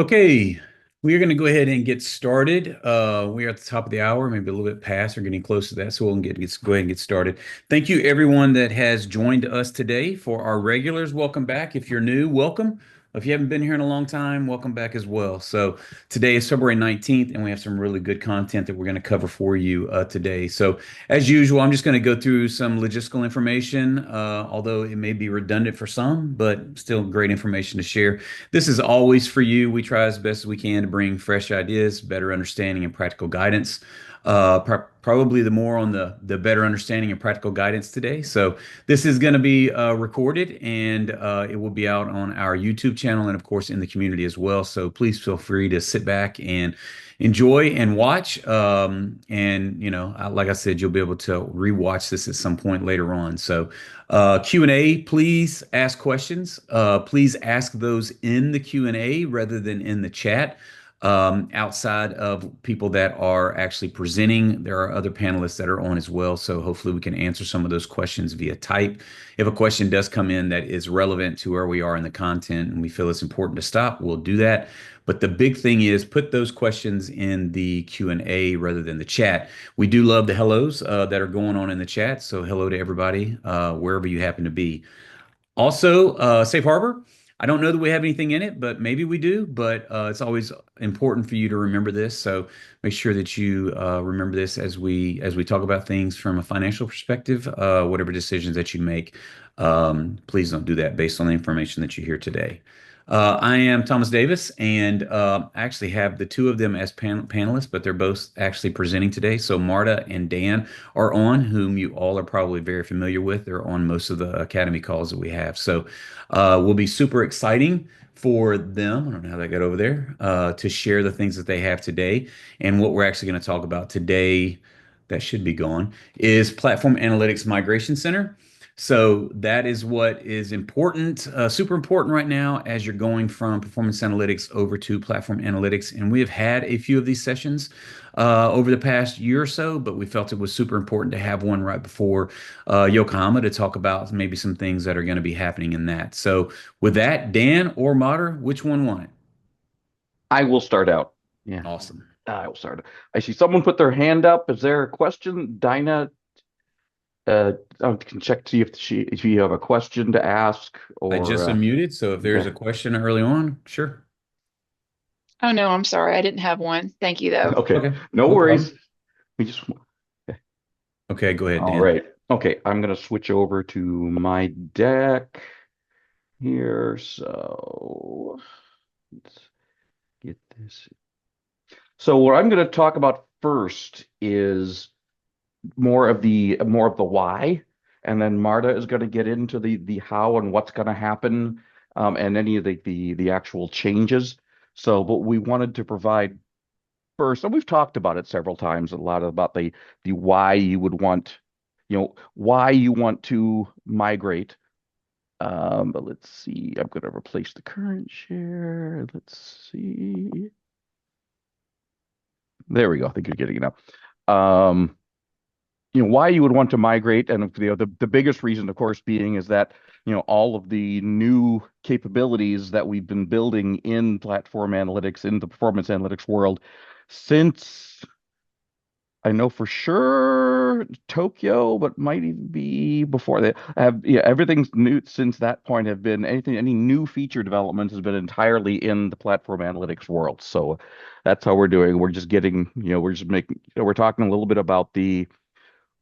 Okay, we are going to go ahead and get started. We are at the top of the hour, maybe a little bit past or getting close to that, so we'll go ahead and get started. Thank you, everyone that has joined us today. For our regulars, welcome back. If you're new, welcome. If you haven't been here in a long time, welcome back as well. So today is February 19th, and we have some really good content that we're going to cover for you today. So as usual, I'm just going to go through some logistical information, although it may be redundant for some, but still great information to share. This is always for you. We try as best as we can to bring fresh ideas, better understanding, and practical guidance. Probably the more on the better understanding and practical guidance today. So this is going to be recorded and it will be out on our YouTube channel and of course in the community as well. So please feel free to sit back and enjoy and watch. And like I said, you'll be able to rewatch this at some point later on. So Q&A, please ask questions. Please ask those in the Q&A rather than in the chat. Outside of people that are actually presenting, there are other panelists that are on as well. So hopefully we can answer some of those questions via type. If a question does come in that is relevant to where we are in the content and we feel it's important to stop, we'll do that. But the big thing is put those questions in the Q&A rather than the chat. We do love the hellos that are going on in the chat. So hello to everybody, wherever you happen to be. Also, Safe Harbor. I don't know that we have anything in it, but maybe we do. But it's always important for you to remember this. So make sure that you remember this as we talk about things from a financial perspective. Whatever decisions that you make, please don't do that based on the information that you hear today. I am Thomas Davis, and I actually have the two of them as panelists, but they're both actually presenting today. So Marta and Dan are on, whom you all are probably very familiar with. They're on most of the Academy calls that we have. So will be super exciting for them. I don't know how that got over there, to share the things that they have today. And what we're actually going to talk about today, that should be gone, is Platform Analytics Migration Center. So that is what is important, super important right now as you're going from performance analytics over to platform analytics. And we have had a few of these sessions over the past year or so, but we felt it was super important to have one right before Yokohama to talk about maybe some things that are going to be happening in that. So with that, Dan or Mater, which one won it? I will start out. Yeah, Awesome. I will start. I see someone put their hand up. Is there a question? Dinah, I can check to see if you have a question to ask I or just unmuted, so if there's okay. a question early on, sure. Oh no, I'm sorry. I didn't have one. Thank you though. Okay, Okay, no no worries. problem. We just okay. Okay, go ahead, All Dan. right. Okay, I'm gonna switch over to my deck here. So let's get this. So what I'm going to talk about first is more of the why, and then Marta is going to get into the how and what's going to happen, and any of the actual changes. So, what we wanted to provide first, and we've talked about it several times, a lot about the why you would want, why you want to migrate. But let's see, I'm going to replace the current share. Let's see. There we go. I think you're getting it now. Why you would want to migrate, and the biggest reason, of course, being is that all of the new capabilities that we've been building in platform analytics, in the performance analytics world, since I know for sure Tokyo, but might even be before that. Have Yeah, everything's new since that point. Have been any new feature development has been entirely in the platform analytics world. So that's how we're doing. We're just getting, we're just making, we're talking a little bit about the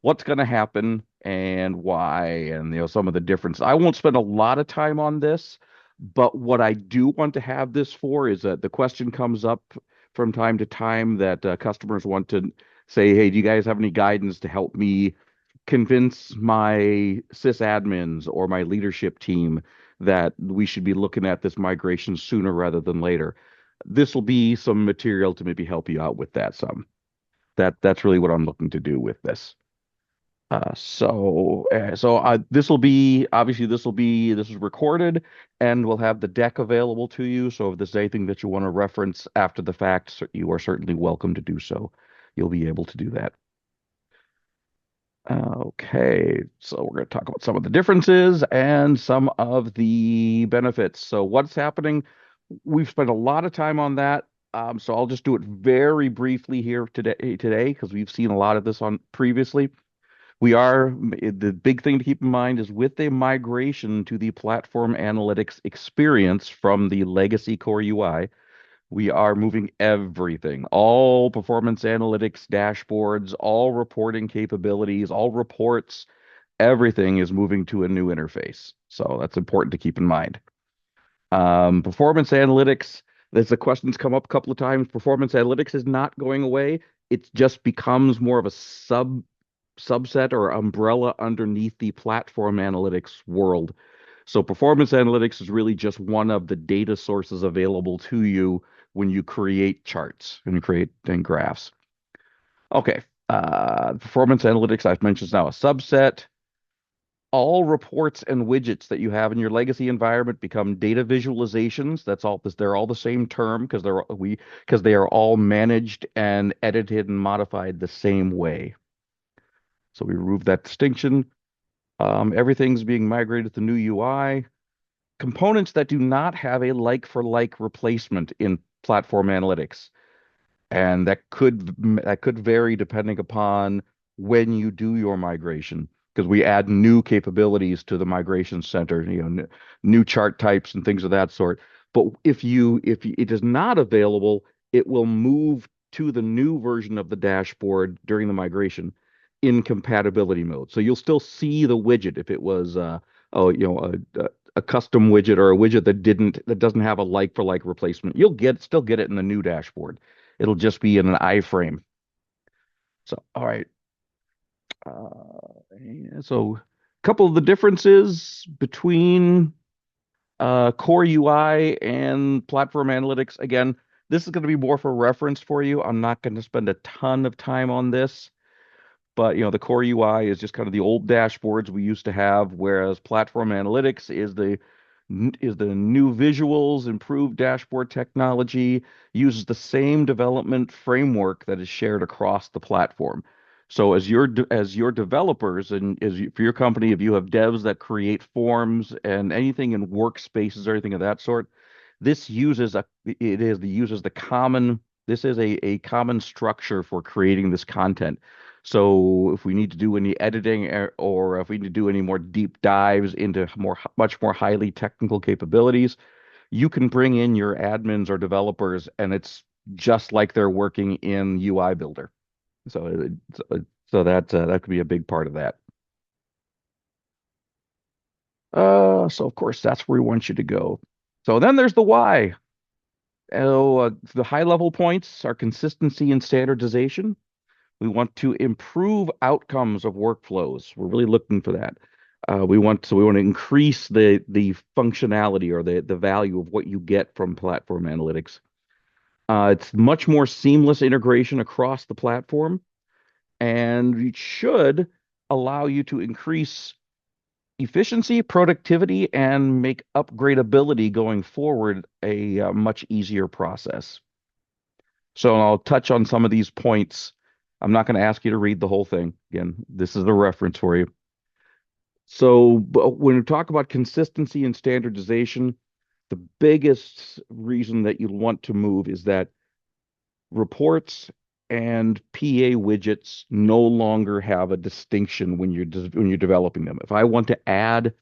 what's going to happen and why, and some of the difference. I won't spend a lot of time on this, but what I do want to have this for is that the question comes up from time to time that customers want to say, "Hey, do you guys have any guidance to help me convince my sysadmins or my leadership team that we should be looking at this migration sooner rather than later?" This will be some material to maybe help you out with that some. That's really what I'm looking to do with this. This will be obviously this is recorded, and we'll have the deck available to you. So if there's anything that you want to reference after the fact, you are certainly welcome to do so. You'll be able to do that. Okay, so we're going to talk about some of the differences and some of the benefits. So what's happening? we've spent a lot of time on that. So I'll just do it very briefly here today because we've seen a lot of this on previously. The big thing to keep in mind is with a migration to the platform analytics experience from the legacy core UI, we are moving everything, all performance analytics dashboards, all reporting capabilities, all reports, everything is moving to a new interface. So that's important to keep in mind. Performance analytics, there's the questions come up a couple of times. Performance analytics is not going away. It just becomes more of a subset or umbrella underneath the platform analytics world. So performance analytics is really just one of the data sources available to you when you create charts and create and graphs. Okay. Performance analytics, I've mentioned, is now a subset. All reports and widgets that you have in your legacy environment become data visualizations. That's all this, they're all the same term because they are all managed and edited and modified the same way. So we remove that distinction. Everything's being migrated to the new UI. Components that do not have a like for like replacement in platform analytics. And that could vary depending upon when you do your migration, because we add new capabilities to the migration center, new chart types and things of that sort. But if it is not available, it will move to the new version of the dashboard during the migration in compatibility mode. So you'll still see the widget if it was a custom widget or a widget that doesn't have a like for like replacement. You'll still get it in the new dashboard. It'll just be in an iframe. So, all right. So, a couple of the differences between core UI and platform analytics. Again, this is going to be more for reference for you. I'm not going to spend a ton of time on this. But the core UI is just kind of the old dashboards we used to have, whereas platform analytics is the new visuals, improved dashboard technology, uses the same development framework that is shared across the platform. So as your developers for your company, if you have devs that create forms and anything in workspaces or anything of that sort, this uses a it is the uses the common this is a common structure for creating this content. So if we need to do any editing or if we need to do any more deep dives into much more highly technical capabilities, you can bring in your admins or developers, and it's just like they're working in UI Builder. So that could be a big part of that. So of course that's where we want you to go. So then there's the why. The high level points are consistency and standardization. We want to improve outcomes of workflows. We're really looking for that. We want to increase the functionality or the value of what you get from platform analytics. It's much more seamless integration across the platform, and it should allow you to increase efficiency, productivity, and make upgradability going forward a much easier process. So I'll touch on some of these points. I'm not going to ask you to read the whole thing. Again, this is the reference for you. So, but when we talk about consistency and standardization, the biggest reason that you want to move is that reports and PA widgets no longer have a distinction when you're developing them. If I want to add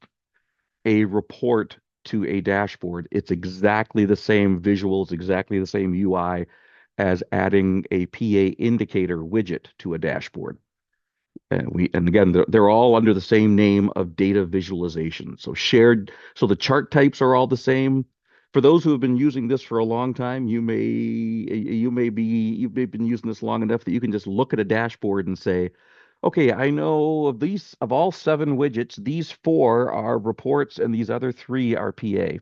a report to a dashboard, it's exactly the same visuals, exactly the same UI as adding a PA indicator widget to a dashboard. And again, they're all under the same name of data visualization. So the chart types are all the same. For those who have been using this for a long time, you've been using this long enough that you can just look at a dashboard and say, okay, I know of all 7 widgets, these 4 are reports and these other 3 are PA.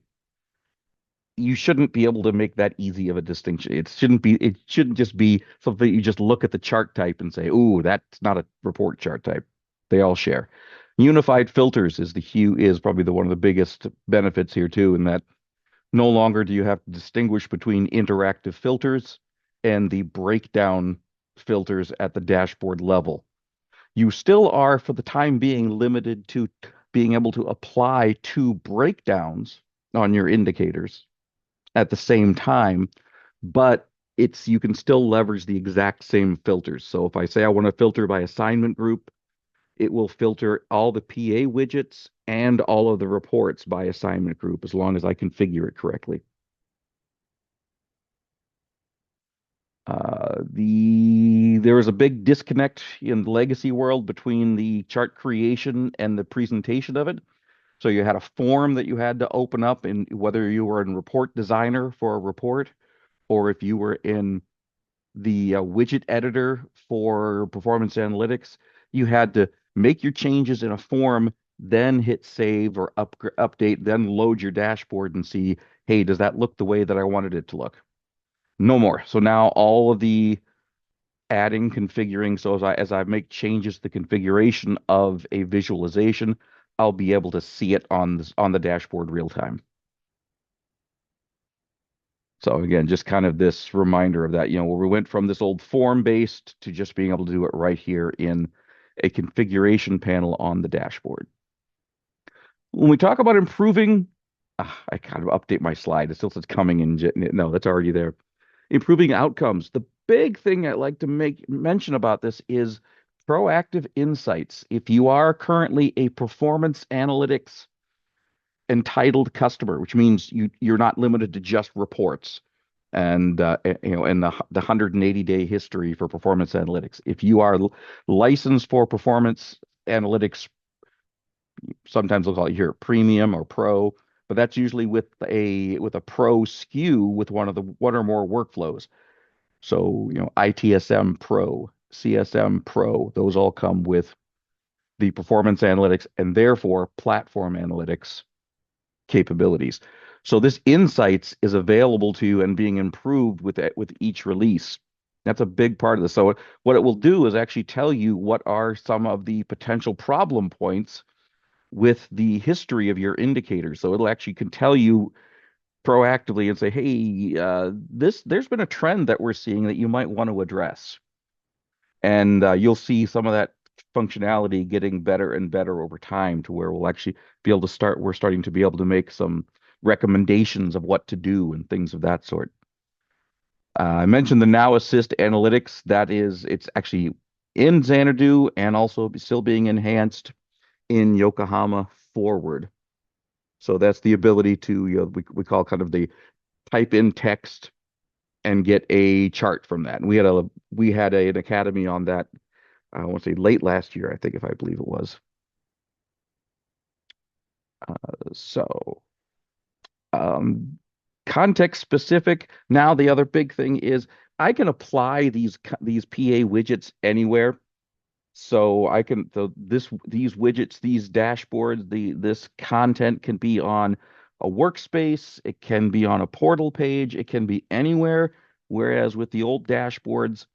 You shouldn't be able to make that easy of a distinction. It shouldn't just be something you just look at the chart type and say, "Ooh, that's not a report chart type." They all share. Unified filters is probably one of the biggest benefits here too, in that no longer do you have to distinguish between interactive filters and the breakdown filters at the dashboard level. You still are, for the time being, limited to being able to apply 2 breakdowns on your indicators. at the same time, but you can still leverage the exact same filters. So if I say I want to filter by assignment group, it will filter all the PA widgets and all of the reports by assignment group as long as I configure it correctly. There was a big disconnect in the legacy world between the chart creation and the presentation of it. So you had a form that you had to open up, in whether you were in Report Designer for a report, or if you were in the widget editor for performance analytics, you had to make your changes in a form, then hit save or update, then load your dashboard and see, hey, does that look the way that I wanted it to look? No more. So now all of the adding, configuring, so as I make changes to the configuration of a visualization, I'll be able to see it on the dashboard real time. So again, just kind of this reminder of that, where we went from this old form-based to just being able to do it right here in a configuration panel on the dashboard. When we talk about improving, I kind of update my slide. It still says coming in. No, that's already there. Improving outcomes. The big thing I like to make mention about this is proactive insights. If you are currently a performance analytics entitled customer, which means you're not limited to just reports and and the 180-day history for performance analytics. If you are licensed for performance analytics, sometimes they'll call it here premium or pro, but that's usually with a pro SKU with one or more workflows. So, ITSM Pro, CSM Pro, those all come with the performance analytics and therefore platform analytics capabilities. So this insights is available to you and being improved with each release. That's a big part of this. So what it will do is actually tell you what are some of the potential problem points with the history of your indicators. So it'll actually can tell you proactively and say, hey, there's been a trend that we're seeing that you might want to address. And you'll see some of that functionality getting better and better over time to where we'll actually be able to we're starting to be able to make some recommendations of what to do and things of that sort. I mentioned the Now Assist analytics. It's actually in Xanadu and also still being enhanced in Yokohama Forward. So that's the ability to, we call kind of the type in text and get a chart from that. And we had an academy on that. I want to say late last year, I think, if I believe it was. So um, context specific. Now the other big thing is I can apply these PA widgets anywhere. So I can these widgets, these dashboards, this content can be on a workspace, it can be on a portal page, it can be anywhere. Whereas with the old dashboards,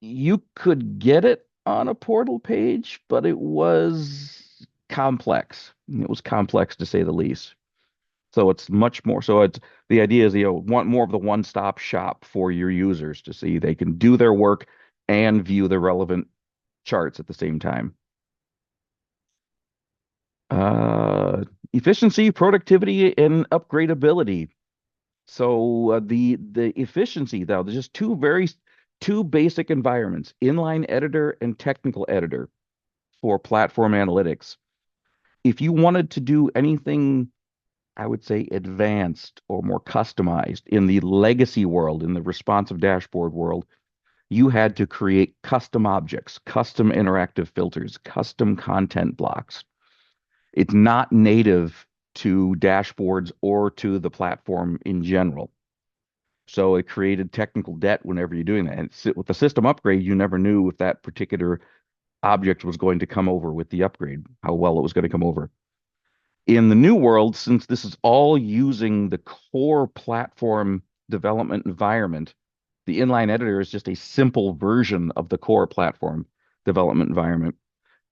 you could get it on a portal page, but it was complex. It was complex to say the least. So it's much more. So it's the idea is want more of the one-stop shop for your users to see they can do their work and view the relevant charts at the same time. Efficiency, productivity, and upgradability. So the efficiency, though, there's just two basic environments: inline editor and technical editor for platform analytics. If you wanted to do anything, I would say advanced or more customized in the legacy world, in the responsive dashboard world, you had to create custom objects, custom interactive filters, custom content blocks. It's not native to dashboards or to the platform in general. So it created technical debt whenever you're doing that. And with the system upgrade, you never knew if that particular object was going to come over with the upgrade, how well it was going to come over. In the new world, since this is all using the core platform development environment, the inline editor is just a simple version of the core platform development environment.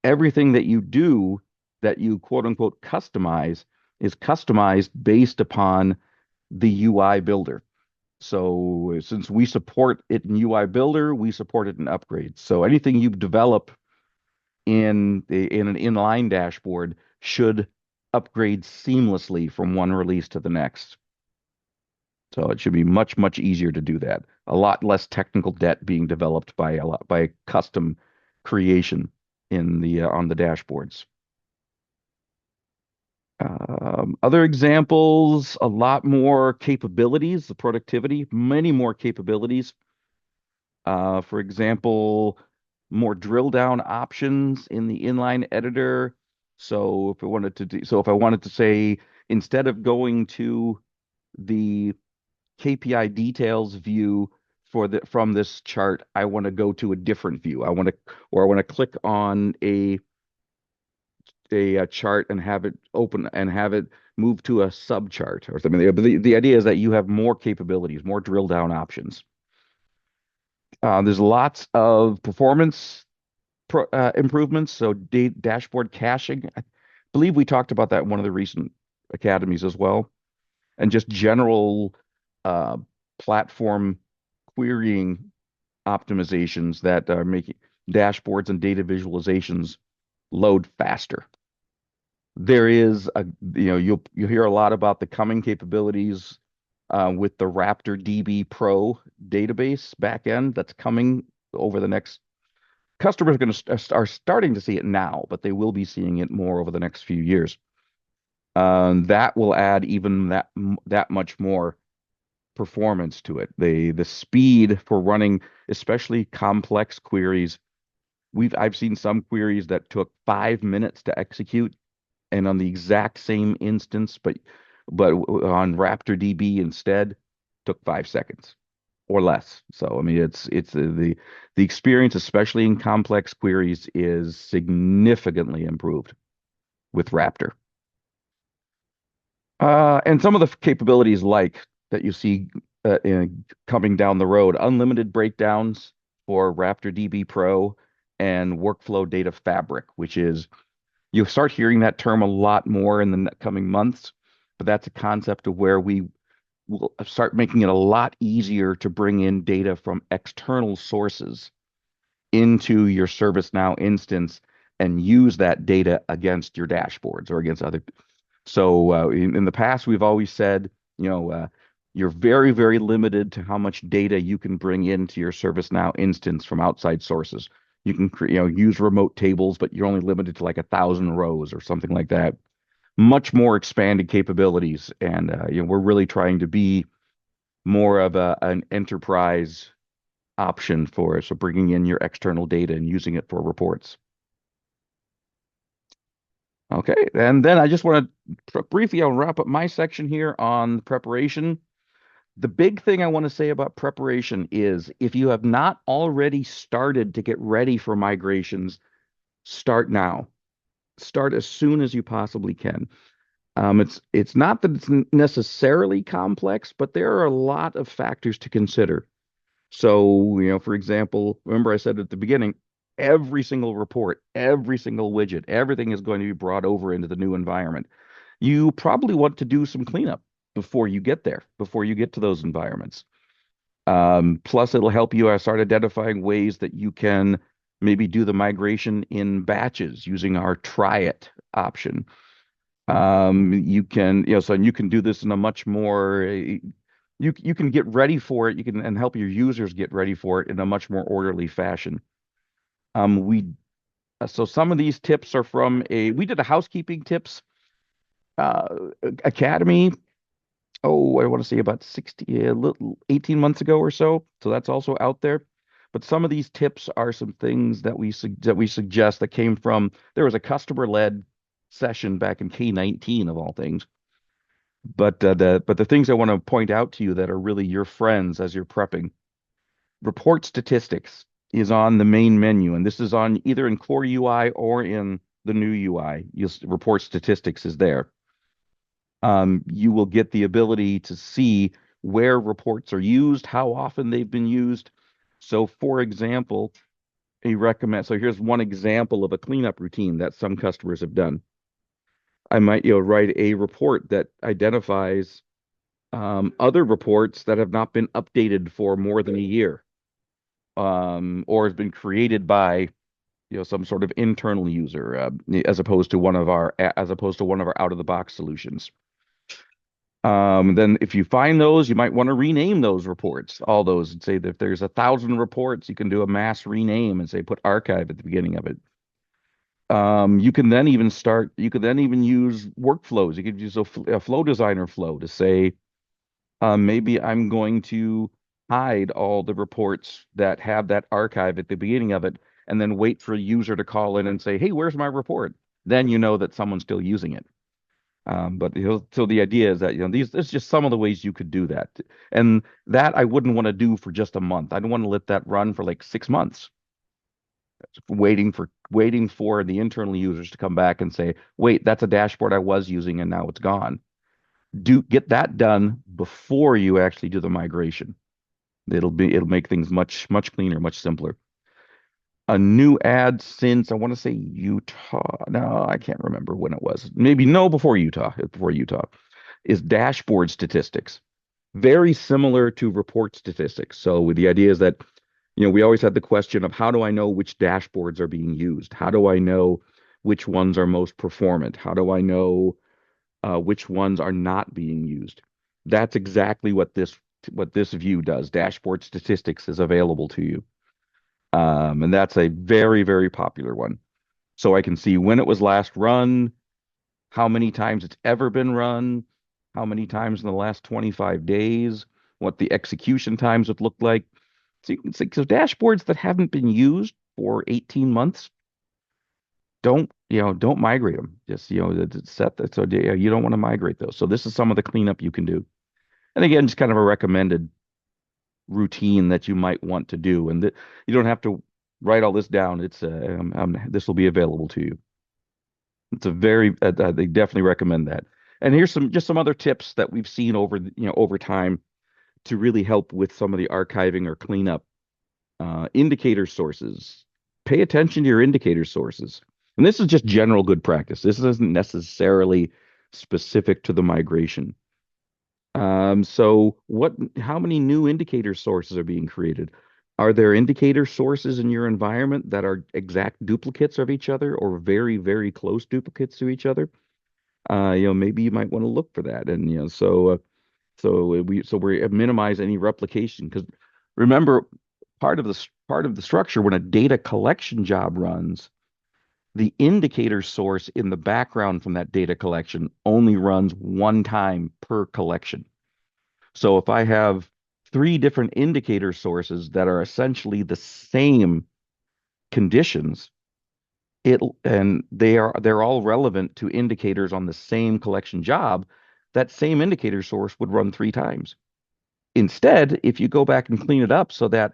Everything that you do that you quote unquote customize is customized based upon the UI builder. So since we support it in UI builder, we support it in upgrades. So anything you develop in an inline dashboard should upgrade seamlessly from one release to the next. So it should be much, much easier to do that. A lot less technical debt being developed by custom creation in the on the dashboards. Other examples, a lot more capabilities, the productivity, many more capabilities. For example, more drill down options in the inline editor. So if I wanted to say, instead of going to the KPI details view from this chart, I want to go to a different view. I want to click on a chart and have it open and have it move to a sub chart or something. The idea is that you have more capabilities, more drill down options. There's lots of performance improvements. So dashboard caching, I believe we talked about that in one of the recent academies as well, and just general uh, platform querying optimizations that are making dashboards and data visualizations load faster. There is you'll hear a lot about the coming capabilities with the Raptor DB Pro database backend that's coming over the next. Customers are going to are starting to see it now, but they will be seeing it more over the next few years. That will add even that much more performance to it. The speed for running, especially complex queries. I've seen some queries that took 5 minutes to execute, and on the exact same instance, but on RaptorDB instead, took 5 seconds or less. So I mean, it's the experience, especially in complex queries, is significantly improved with Raptor. And some of the capabilities like that you see coming down the road, unlimited breakdowns for RaptorDB Pro and Workflow Data Fabric, which is you'll start hearing that term a lot more in the coming months, but that's a concept of where we will start making it a lot easier to bring in data from external sources into your ServiceNow instance and use that data against your dashboards or against other. So in the past, we've always said, you're very, very limited to how much data you can bring into your ServiceNow instance from outside sources. You can use remote tables, but you're only limited to like 1,000 rows or something like that. Much more expanded capabilities, and we're really trying to be more of an enterprise option for us, so bringing in your external data and using it for reports. Okay, and then I just want to briefly, I'll wrap up my section here on preparation. The big thing I want to say about preparation is if you have not already started to get ready for migrations, start now. Start as soon as you possibly can. It's not that it's necessarily complex, but there are a lot of factors to consider. So, for example, remember I said at the beginning, every single report, every single widget, everything is going to be brought over into the new environment. You probably want to do some cleanup before you get there, before you get to those environments. Plus, it'll help you start identifying ways that you can maybe do the migration in batches using our try it option. You can, so you can do this in a much more, you can get ready for it. You can and help your users get ready for it in a much more orderly fashion. We So some of these tips are from we did a housekeeping tips uh, academy. Oh, I want to say about 18 months ago or so. So that's also out there. But some of these tips are some things that we suggest that came from, there was a customer-led session back in K19 of all things. But the things I want to point out to you that are really your friends as you're prepping. Report statistics is on the main menu, and this is on either in core UI or in the new UI. Report statistics is there. You will get the ability to see where reports are used, how often they've been used. So, for example, so here's one example of a cleanup routine that some customers have done. I might, write a report that identifies other reports that have not been updated for more than a year, or has been created by some sort of internal user, as opposed to one of our out of the box solutions. Then if you find those, you might want to rename those reports, all those, and say that if there's 1,000 reports, you can do a mass rename and say put archive at the beginning of it. You could then even use workflows. You could use a flow designer flow to say, maybe I'm going to hide all the reports that have that archive at the beginning of it, and then wait for a user to call in and say, hey, where's my report? Then you know that someone's still using it. But so the idea is that there's just some of the ways you could do that, and that I wouldn't want to do for just a month. I don't want to let that run for like 6 months, waiting for the internal users to come back and say, wait, that's a dashboard I was using and now it's gone. Get that done before you actually do the migration. It'll make things much cleaner, much simpler. A new ad since, I want to say Utah. No, I can't remember when it was. Maybe no, before Utah. Before Utah is dashboard statistics. Very similar to report statistics. So the idea is that, we always had the question of how do I know which dashboards are being used? How do I know which ones are most performant? How do I know which ones are not being used? That's exactly what this view does. Dashboard statistics is available to you. And that's a very, very popular one. So I can see when it was last run, how many times it's ever been run, how many times in the last 25 days, what the execution times would look like. So you can see, so dashboards that haven't been used for 18 months, don't migrate them. Just, set that. So you don't want to migrate those. So this is some of the cleanup you can do. And again, just kind of a recommended routine that you might want to do. And that you don't have to write all this down. This will be available to you. They definitely recommend that. And here's some other tips that we've seen over time to really help with some of the archiving or cleanup. Indicator sources. Pay attention to your indicator sources. And this is just general good practice. This isn't necessarily specific to the migration. How many new indicator sources are being created? Are there indicator sources in your environment that are exact duplicates of each other or very, very close duplicates to each other? Maybe you might want to look for that. And, we minimize any replication, because remember, part of the structure when a data collection job runs, the indicator source in the background from that data collection only runs one time per collection. So if I have three different indicator sources that are essentially the same conditions, they're all relevant to indicators on the same collection job, that same indicator source would run 3 times. Instead, if you go back and clean it up so that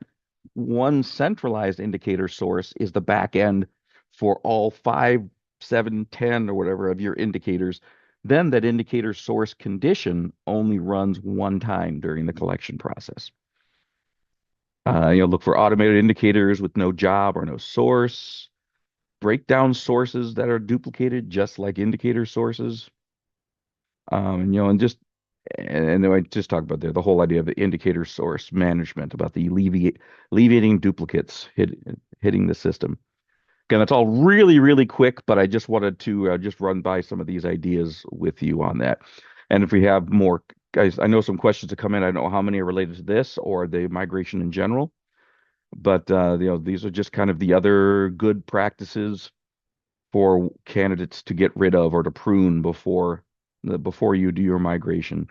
one centralized indicator source is the back end for all 5, 7, 10, or whatever of your indicators, then that indicator source condition only runs one time during the collection process. Look for automated indicators with no job or no source. Break down sources that are duplicated, just like indicator sources. And then I just talked about the whole idea of the indicator source management, about the alleviating duplicates hitting the system. Again, that's all really, really quick, but I just wanted to just run by some of these ideas with you on that. And if we have more, guys, I know some questions that come in. I don't know how many are related to this or the migration in general, but these are just kind of the other good practices for candidates to get rid of or to prune before you do your migration.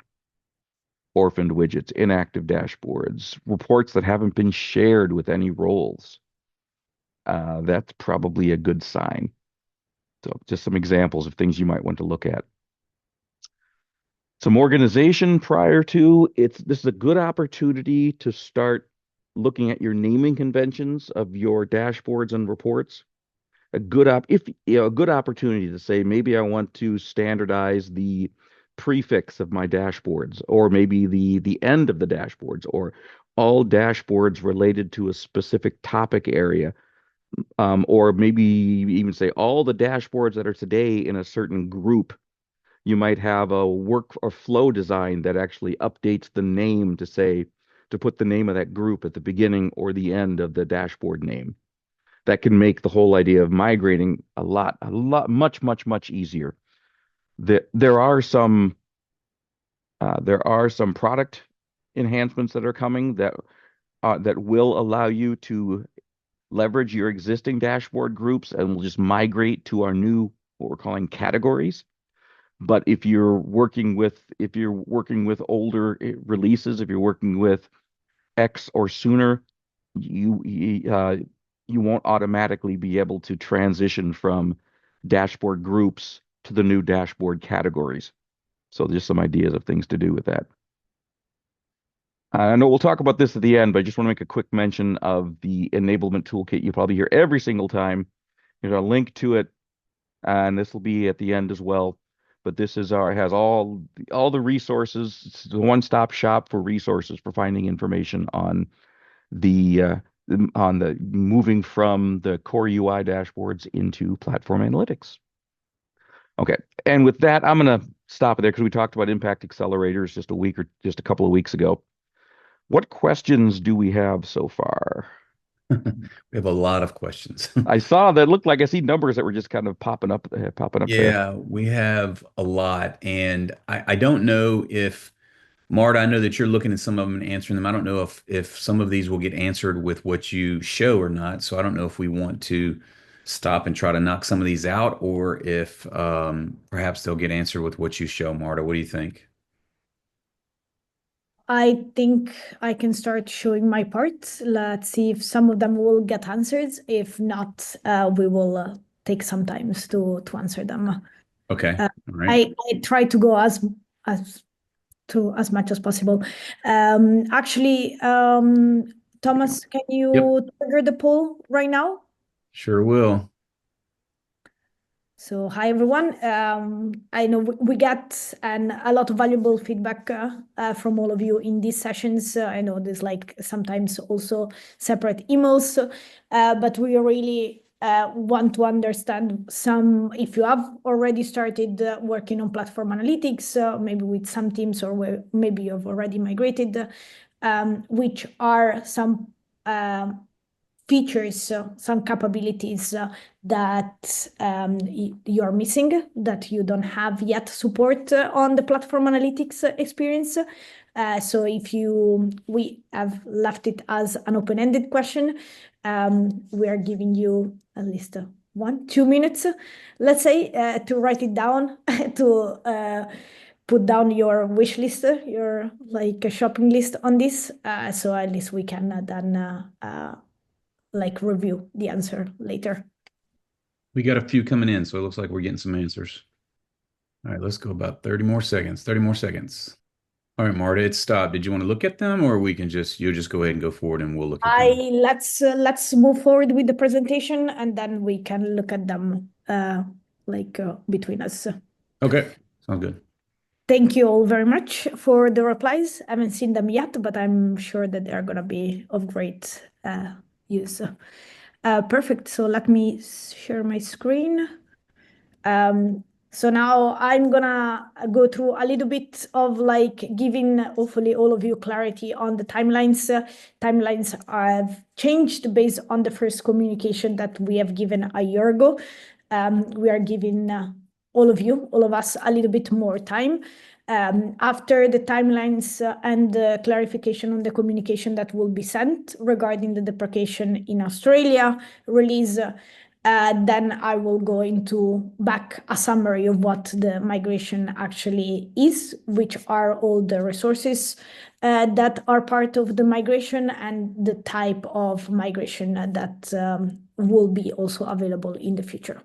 Orphaned widgets, inactive dashboards, reports that haven't been shared with any roles. That's probably a good sign. So just some examples of things you might want to look at. Some organization prior to this is a good opportunity to start looking at your naming conventions of your dashboards and reports. A good opportunity to say, maybe I want to standardize the prefix of my dashboards, or maybe the end of the dashboards, or all dashboards related to a specific topic area, or maybe even say all the dashboards that are today in a certain group. You might have a work or flow design that actually updates the name to put the name of that group at the beginning or the end of the dashboard name. That can make the whole idea of migrating a lot, much easier. There are some There are some product enhancements that are coming that will allow you to leverage your existing dashboard groups and will just migrate to our new, what we're calling categories. But if you're working with older releases, if you're working with X or sooner, you won't automatically be able to transition from dashboard groups to the new dashboard categories. So there's some ideas of things to do with that. I know we'll talk about this at the end, but I just want to make a quick mention of the enablement toolkit. You probably hear every single time. There's a link to it, and this will be at the end as well. But this is has all the resources. It's the one-stop shop for resources for finding information on the moving from the core UI dashboards into platform analytics. Okay, and with that, I'm going to stop it there because we talked about impact accelerators just a couple of weeks ago. What questions do we have so far? We have a lot of questions. I saw that looked like I see numbers that were just kind of popping up there. Yeah, we have a lot. And I don't know if, Marta, I know that you're looking at some of them and answering them. I don't know if some of these will get answered with what you show or not. So I don't know if we want to stop and try to knock some of these out, or if perhaps they'll get answered with what you show, Marta. What do you think? I think I can start showing my parts. Let's see if some of them will get answered. If not, we will take some time to answer them. Okay. All right. I try to go as much as possible. Actually, Thomas, can you trigger the poll right now? Sure will. So hi everyone. I know we get a lot of valuable feedback from all of you in these sessions. I know there's like sometimes also separate emails, but we really want to understand if you have already started working on platform analytics, maybe with some teams, or maybe you've already migrated, which are some features, some capabilities that you're missing, that you don't have yet support on the platform analytics experience. So we have left it as an open-ended question. We are giving you at least 1-2 minutes, let's say, to write it down, to put down your wish list, your like a shopping list on this. So at least we can then like review the answer later. We got a few coming in, so it looks like we're getting some answers. All right, let's go about 30 more seconds. 30 more seconds. All right, Marta, it's stopped. Did you want to look at them, or you'll just go ahead and go forward and we'll look at them? Let's move forward with the presentation, and then we can look at them between us. Okay, sounds good. Thank you all very much for the replies. I haven't seen them yet, but I'm sure that they're going to be of great use. Perfect. So let me share my screen. So now I'm gonna go through a little bit of giving hopefully all of you clarity on the timelines. Timelines have changed based on the first communication that we have given a year ago. We are giving all of us a little bit more time. After the timelines and the clarification on the communication that will be sent regarding the deprecation in Australia release, then I will go into back a summary of what the migration actually is, which are all the resources that are part of the migration and the type of migration that will be also available in the future.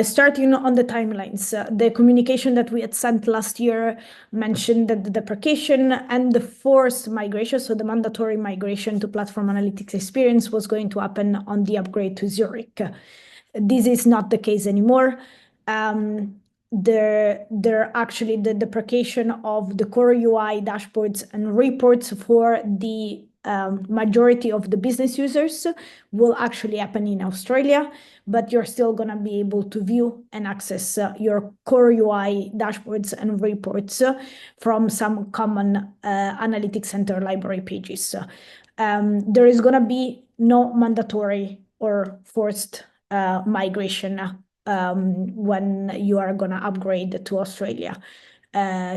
Starting on the timelines, the communication that we had sent last year mentioned that the deprecation and the forced migration, so the mandatory migration to platform analytics experience, was going to happen on the upgrade to Zurich. This is not the case anymore. Actually the deprecation of the core UI dashboards and reports for the majority of the business users will actually happen in Australia, but you're still going to be able to view and access your core UI dashboards and reports from some common Analytics Center library pages. There is going to be no mandatory or forced migration when you are going to upgrade to Australia.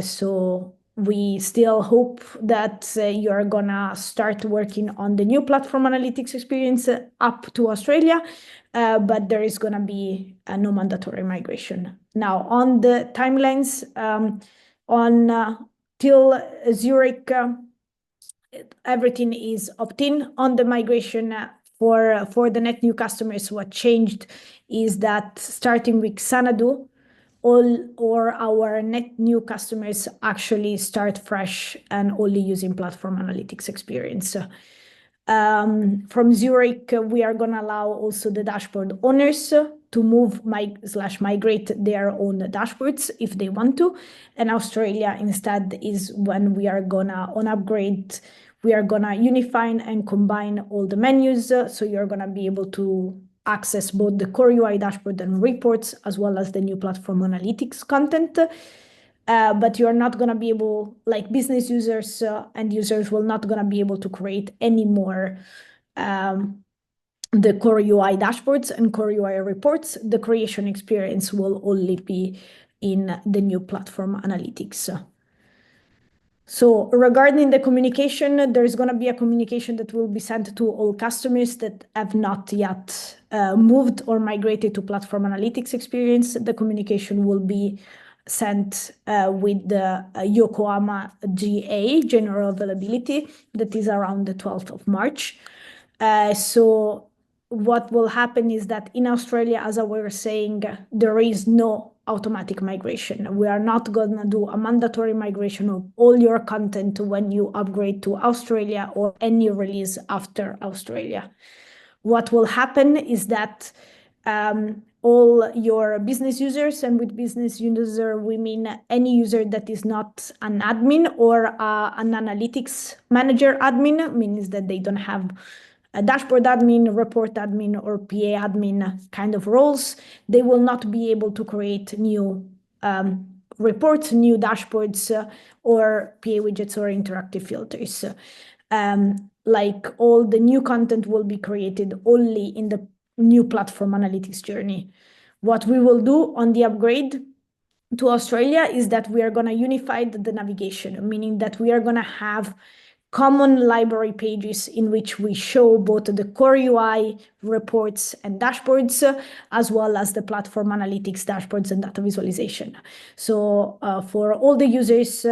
So we still hope that you are going to start working on the new platform analytics experience up to Australia, but there is going to be no mandatory migration. Now, on the timelines, till Zurich, everything is opt-in on the migration. For the net new customers, what changed is that starting with Xanadu, all our net new customers actually start fresh and only using platform analytics experience. From Zurich, we are going to allow also the dashboard owners to migrate their own dashboards if they want to. And Australia instead is when we are gonna on upgrade, we are gonna unify and combine all the menus. So you're gonna be able to access both the core UI dashboard and reports, as well as the new platform analytics content. But you're not going to be able, like business users and users will not going to be able to create any more the core UI dashboards and core UI reports. The creation experience will only be in the new platform analytics. So regarding the communication, there's going to be a communication that will be sent to all customers that have not yet moved or migrated to platform analytics experience. The communication will be sent with the Yokohama GA, general availability, that is around the 12th of March. So what will happen is that in Australia, as I was saying, there is no automatic migration. We are not going to do a mandatory migration of all your content when you upgrade to Australia or any release after Australia. What will happen is that all your business users, and with business user, we mean any user that is not an admin or an analytics manager admin, means that they don't have a dashboard admin, report admin, or PA admin kind of roles. They will not be able to create new reports, new dashboards, or PA widgets or interactive filters. Like all the new content will be created only in the new platform analytics journey. What we will do on the upgrade to Australia is that we are going to unify the navigation, meaning that we are going to have common library pages in which we show both the core UI reports and dashboards, as well as the platform analytics dashboards and data visualization. So for all the users,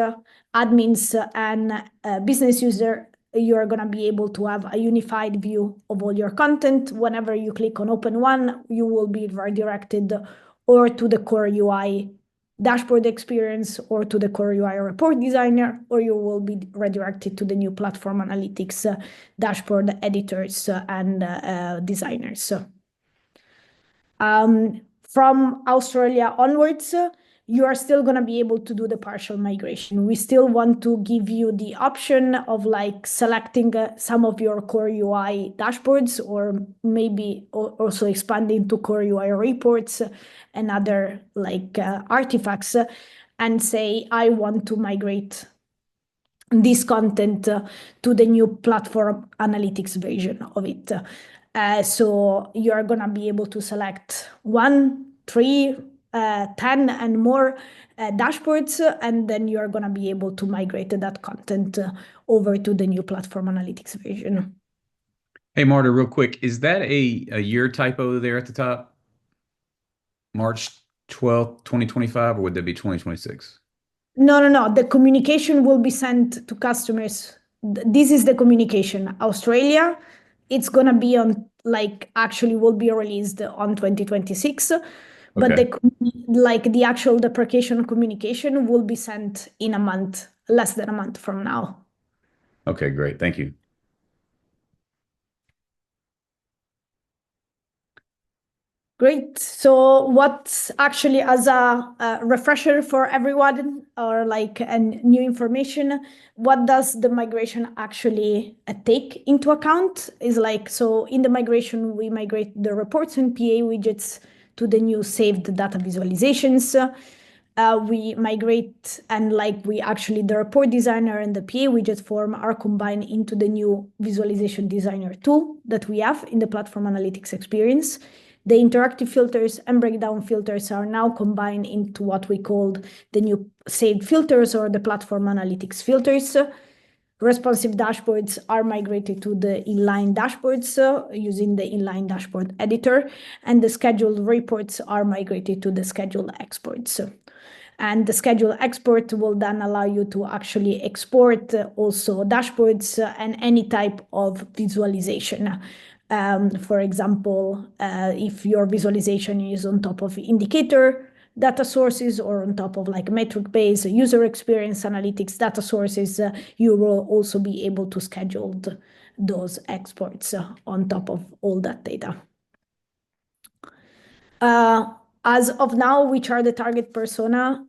admins, and business user, you are going to be able to have a unified view of all your content. Whenever you click on open one, you will be redirected or to the core UI dashboard experience or to the core UI report designer, or you will be redirected to the new platform analytics dashboard editors and designers. From Australia onwards, you are still going to be able to do the partial migration. We still want to give you the option of like selecting some of your core UI dashboards, or maybe also expanding to core UI reports and other like artifacts, and say, I want to migrate this content to the new platform analytics version of it. So you are going to be able to select 1, 3, 10 and more dashboards, and then you're going to be able to migrate that content over to the new platform analytics version. Hey, Marta, real quick, is that a year typo there at the top? March 12th, 2025, or would that be 2026? No. The communication will be sent to customers. This is the communication. Australia, it's going to be on, like, actually will be released on 2026. But the actual deprecation communication will be sent in a month, less than a month from now. Okay, great. Thank you. Great. So what's actually, as a refresher for everyone, or like a new information, what does the migration actually take into account is like, so in the migration, we migrate the reports and PA widgets to the new saved data visualizations. We migrate, and like we actually, the report designer and the PA widget form are combined into the new visualization designer tool that we have in the platform analytics experience. The interactive filters and breakdown filters are now combined into what we called the new saved filters or the platform analytics filters. Responsive dashboards are migrated to the inline dashboards using the inline dashboard editor, and the scheduled reports are migrated to the scheduled exports. And the schedule export will then allow you to actually export also dashboards and any type of visualization. For example, if your visualization is on top of indicator data sources or on top of like metric-based user experience analytics data sources, you will also be able to schedule those exports on top of all that data. As of now, which are the target persona?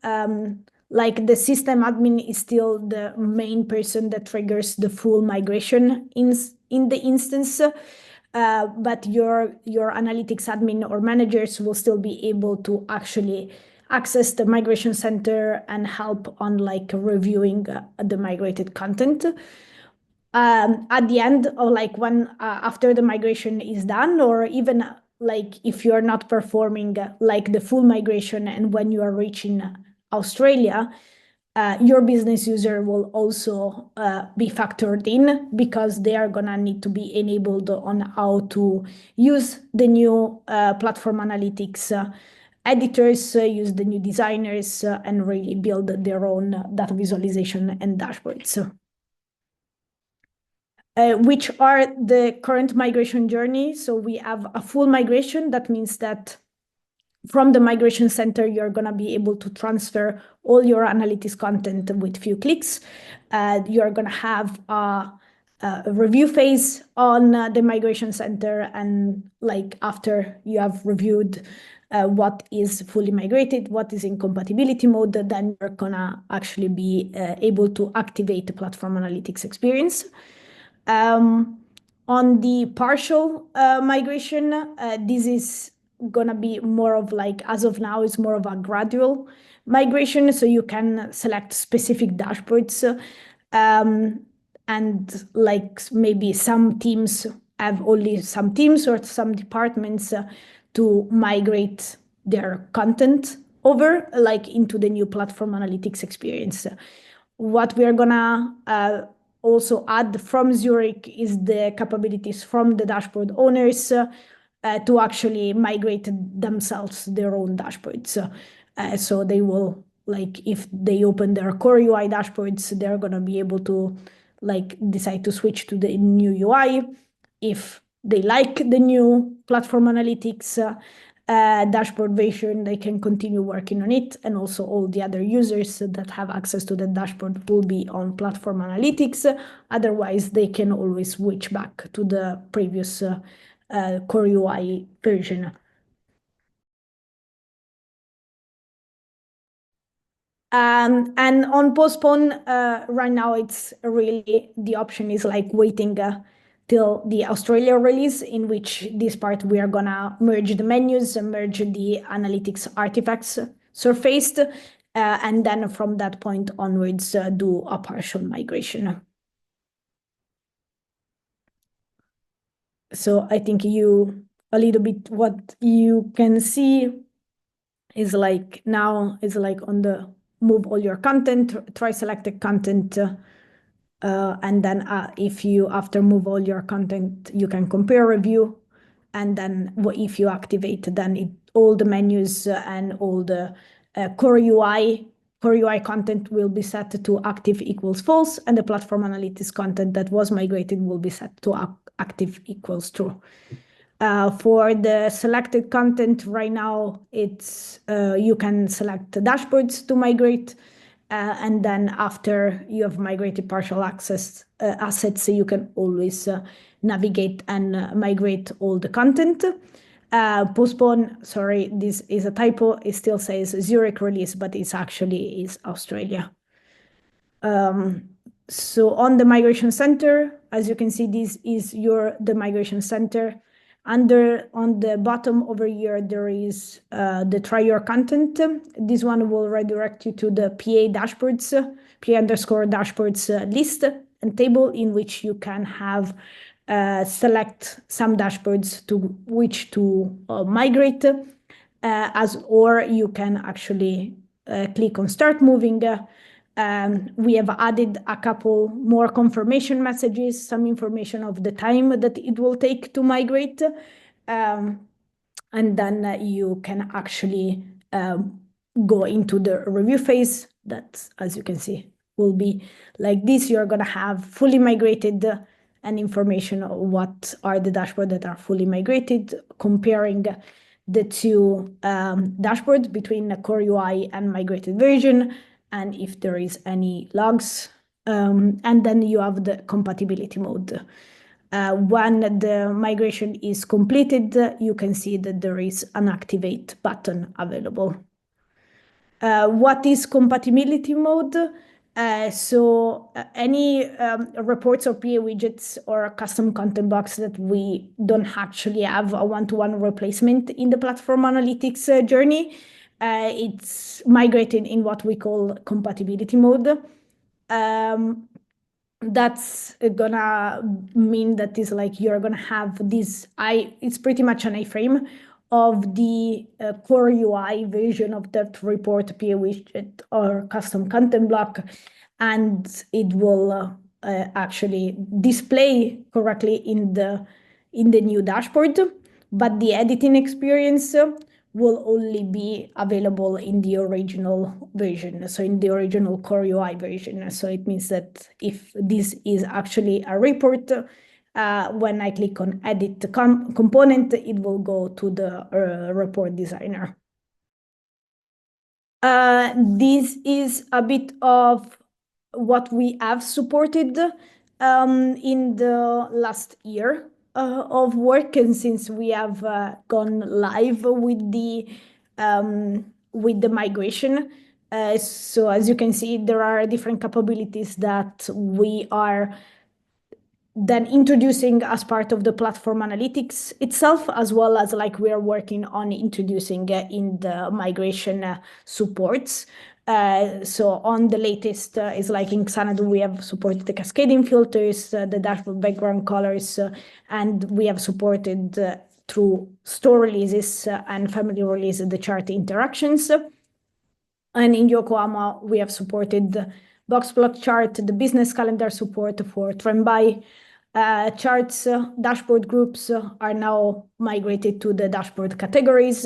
Like the system admin is still the main person that triggers the full migration in the instance, but your analytics admin or managers will still be able to actually access the migration center and help on like reviewing the migrated content. At the end, or like when after the migration is done, or even like if you're not performing like the full migration and when you are reaching Australia, your business user will also be factored in because they are gonna need to be enabled on how to use the new platform analytics editors, use the new designers, and really build their own data visualization and dashboards. Which are the current migration journey. So we have a full migration. That means that from the migration center, you're going to be able to transfer all your analytics content with few clicks. You're going to have a review phase on the migration center. And like after you have reviewed what is fully migrated, what is in compatibility mode, then you're going to actually be able to activate the platform analytics experience. On the partial migration, this is gonna be more of like, as of now, it's more of a gradual migration. So you can select specific dashboards and like maybe some teams have only some teams or some departments to migrate their content over like into the new platform analytics experience. What we are gonna also add from Zurich is the capabilities from the dashboard owners to actually migrate themselves their own dashboards. So they will, like, if they open their core UI dashboards, they're going to be able to like decide to switch to the new UI. If they like the new platform analytics dashboard version, they can continue working on it. And also all the other users that have access to the dashboard will be on platform analytics. Otherwise, they can always switch back to the previous core UI version. And on postpone, right now it's really the option is like waiting till the Australia release, in which this part we are gonna merge the menus and merge the analytics artifacts surfaced, and then from that point onwards do a partial migration. So I think a little bit what you can see is like now is like on the move all your content, try selected content, and then if you after move all your content, you can compare review. And then if you activate, then all the menus and all the core UI content will be set to active equals false, and the platform analytics content that was migrated will be set to active equals true. For the selected content right now, it's you can select the dashboards to migrate, and then after you have migrated partial access assets, you can always navigate and migrate all the content. Postpone, sorry, this is a typo. It still says Zurich release, but it's actually is Australia. So on the migration center, as you can see, this is the migration center. On the bottom over here, there is the try your content. This one will redirect you to the PA dashboards, PA underscore dashboards list and table, in which you can have select some dashboards to which to migrate, or you can actually click on Start Moving. We have added a couple more confirmation messages, some information of the time that it will take to migrate. And then you can actually go into the review phase. That, as you can see, will be like this. You're going to have fully migrated and information of what are the dashboards that are fully migrated, comparing the two dashboards between the core UI and migrated version, and if there is any logs. And then you have the compatibility mode. When the migration is completed, you can see that there is an activate button available. What is compatibility mode? So any reports or PA widgets or custom content box that we don't actually have a one-to-one replacement in the platform analytics journey, it's migrated in what we call compatibility mode. That's gonna mean that is like you're gonna have this it's pretty much an iframe of the core UI version of that report, PA widget or custom content block, and it will actually display correctly in the new dashboard, but the editing experience will only be available in the original version, so in the original core UI version. So it means that if this is actually a report, when I click on edit component, it will go to the report designer. This is a bit of what we have supported in the last year of work, and since we have gone live with the migration. So as you can see, there are different capabilities that we are then introducing as part of the platform analytics itself, as well as like we are working on introducing in the migration supports. So on the latest is like in Xanadu, we have supported the cascading filters, the dashboard background colors, and we have supported through store releases and family releases the chart interactions. And in Yokohama, we have supported the box plot chart, the business calendar support for trend by charts. Dashboard groups are now migrated to the dashboard categories.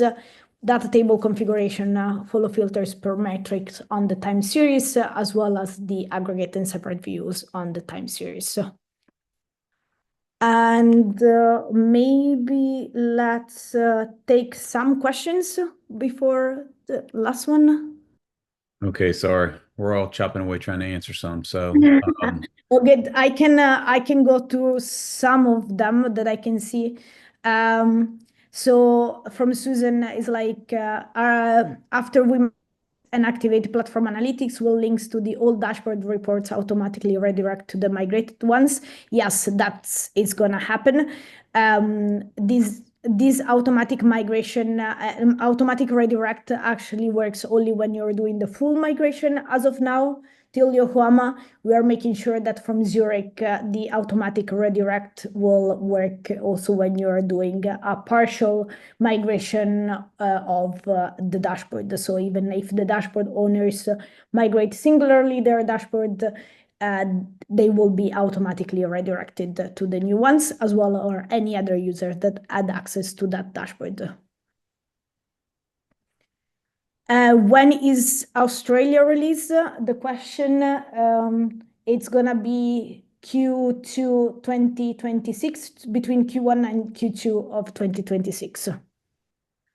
Data table configuration, follow filters per metrics on the time series, as well as the aggregate and separate views on the time series. And maybe let's take some questions before the last one. Okay, sorry. We're all chopping away trying to answer some. So okay, I can go through some of them that I can see. So from Susan is like after we and activate platform analytics, will links to the old dashboard reports automatically redirect to the migrated ones. Yes, that is gonna happen. This automatic migration, automatic redirect actually works only when you're doing the full migration. As of now, till Yokohama, we are making sure that from Zurich, the automatic redirect will work also when you're doing a partial migration of the dashboard. So even if the dashboard owners migrate singularly their dashboard, they will be automatically redirected to the new ones, as well or any other user that had access to that dashboard. When is Australia release? The question, it's gonna be Q2 2026, between Q1 and Q2 of 2026.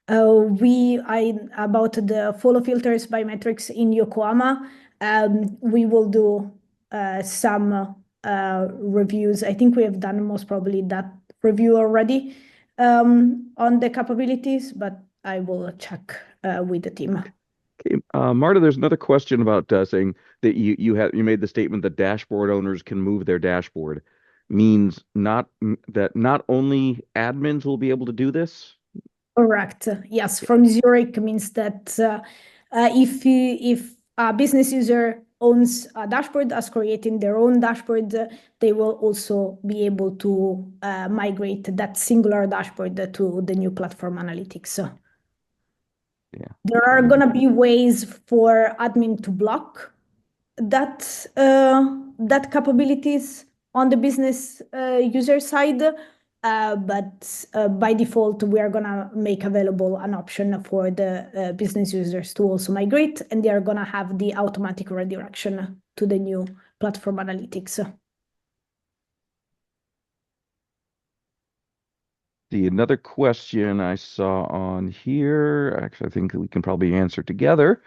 About the follow filters by metrics in Yokohama, we will do some reviews. I think we have done most probably that review already on the capabilities, but I will check with the team. Okay, Marta, there's another question about saying that you made the statement that dashboard owners can move their dashboard. Means not only admins will be able to do this? Correct. Yes, from Zurich means that if a business user owns a dashboard, as creating their own dashboard, they will also be able to migrate that singular dashboard to the new platform analytics. Yeah. There are going to be ways for admin to block that capabilities on the business user side. But by default, we are going to make available an option for the business users to also migrate, and they are going to have the automatic redirection to the new platform analytics. Another question I saw on here, actually, I think we can probably answer together.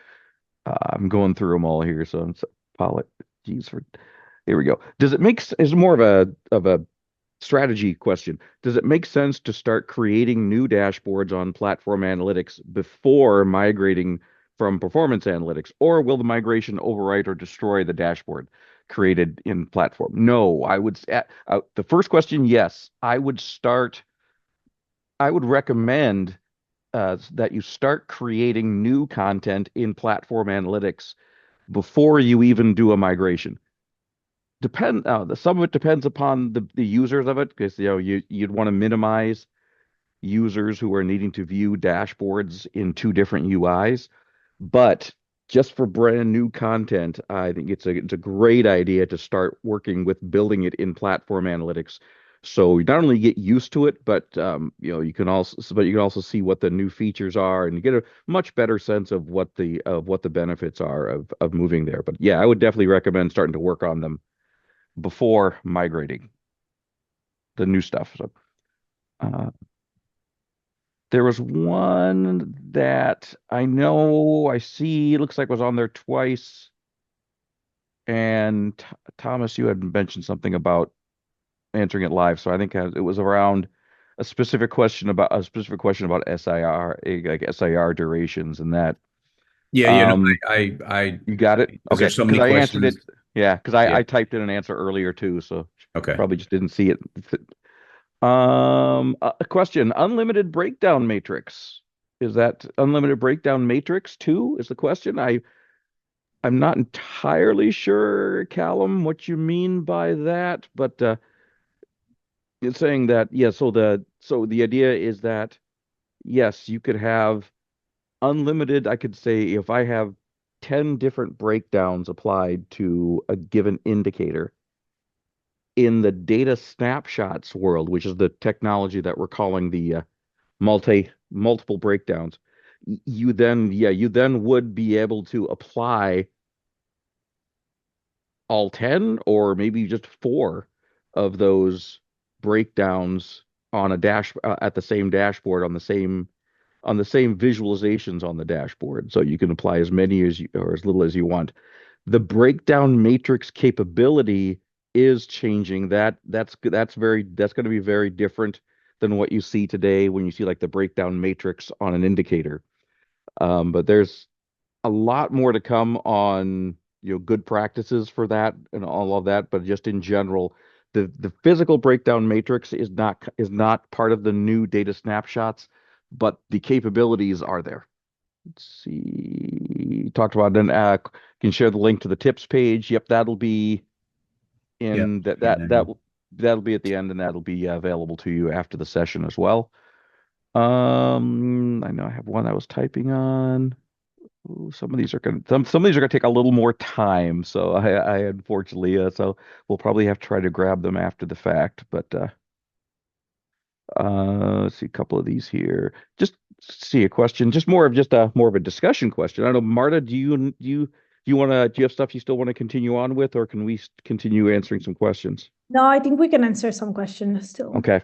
I'm going through them all here, so apologies for. Here we go. Does it make? Is more of a strategy question. Does it make sense to start creating new dashboards on platform analytics before migrating from performance analytics, or will the migration overwrite or destroy the dashboard created in platform? No, I would. The first question, yes, I would recommend that you start creating new content in platform analytics before you even do a migration. Some of it depends upon the users of it, because you'd want to minimize users who are needing to view dashboards in two different UIs. But just for brand new content, I think it's a great idea to start working with building it in platform analytics. So you not only get used to it, but you can also see what the new features are, and you get a much better sense of what the benefits are of moving there. But yeah, I would definitely recommend starting to work on them before migrating the new stuff. So there was one that I know I see looks like was on there twice. And Thomas, you had mentioned something about answering it live. So I think it was around a specific question about SIR, like SIR durations and that. Yeah, no, Um, I you got it? because Okay. there's so Because many I answered questions. it. Yeah, because Yeah. I typed in an answer earlier too, so Okay. probably just didn't see it. A question: unlimited breakdown matrix. Is that unlimited breakdown matrix too? Is the question? I'm not entirely sure, Callum, what you mean by that, but it's saying that yeah. So the idea is that yes, you could have unlimited. I could say if I have 10 different breakdowns applied to a given indicator in the data snapshots world, which is the technology that we're calling the multiple breakdowns, you then would be able to apply all 10 or maybe just four of those breakdowns on a at the same dashboard on the same visualizations on the dashboard, so you can apply as many as or as little as you want. The breakdown matrix capability is changing. That's going to be very different than what you see today when you see like the breakdown matrix on an indicator. But there's a lot more to come on good practices for that and all of that. But just in general, the physical breakdown matrix is not part of the new data snapshots, but the capabilities are there. Let's see. Talked about then. Can share the link to the tips page. Yep, that'll be Yeah. in that'll be at the end, and that'll be available to you after the session as well. I know I have one I was typing on. Ooh, some of these are gonna take a little more time, so I unfortunately so we'll probably have to try to grab them after the fact. But let's see a couple of these here. Just see a question, just more of a discussion question. I don't know, Marta, do you have stuff you still want to continue on with, or can we continue answering some questions? No, I think we can answer some questions still. Okay.